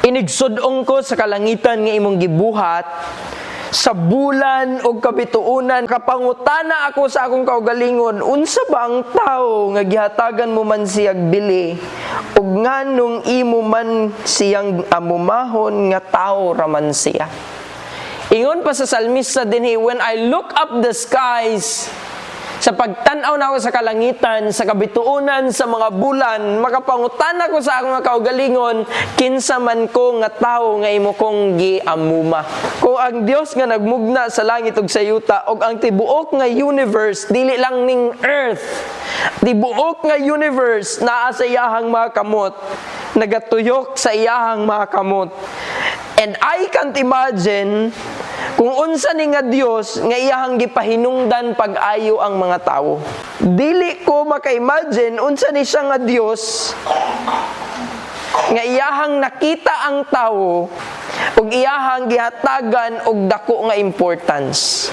Inigsudong ko sa kalangitan nga imong gibuhat, sa bulan o kabituunan, kapangutana ako sa akong kaugalingon, unsa ba ang tao nga gihatagan mo man siyag bili, ug nganong imo man siyang amumahon nga tao raman siya. Ingon pa sa salmista dinhi, when I look up the skies, sa pagtanaw na ako sa kalangitan, sa kabituunan, sa mga bulan, makapangutan ako sa akong kaugalingon, kinsa man ko nga tao nga imo kong giamuma. Kung ang Dios nga nagmugna sa langit ug sa yuta, og ang tibuok nga universe, dili lang ning earth, tibuok nga universe naa sa iyahang mga kamot, nagatuyok sa iyahang mga kamot. And I can't imagine kung unsa ni nga Dios nga iyahang gipahinungdan pag-ayo ang mga tawo. Dili ko maka-imagine unsa ni siya nga Dios nga iyahang nakita ang tawo ug iyahang gihatagan og dako nga importance.